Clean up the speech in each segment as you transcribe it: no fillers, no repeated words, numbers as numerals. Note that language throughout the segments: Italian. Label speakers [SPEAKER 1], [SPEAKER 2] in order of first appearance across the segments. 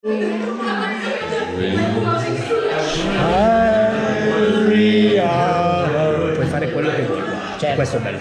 [SPEAKER 1] Puoi fare quello che vuoi qua. Certo. Questo è bello.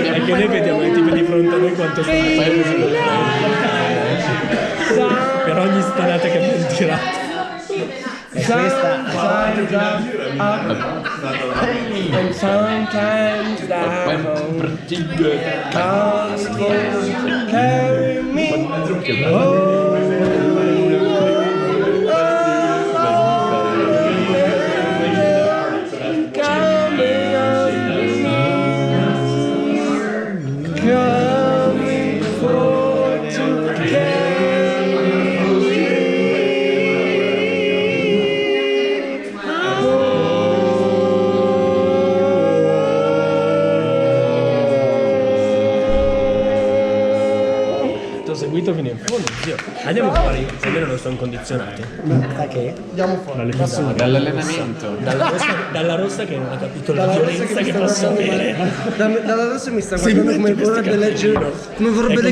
[SPEAKER 1] Perché noi vediamo i tipi di fronte a noi quanto stanno per ogni stanata che abbiamo tirato. E questa and sometimes down carry me fino in fondo, zio. Andiamo fuori, se almeno non sono condizionati.
[SPEAKER 2] Da che? Andiamo fuori.
[SPEAKER 3] Dall'allenamento.
[SPEAKER 1] Dalla rossa che non ha capito la violenza che posso avere.
[SPEAKER 2] Dalla rossa mi sta guardando come vorrebbe leggere.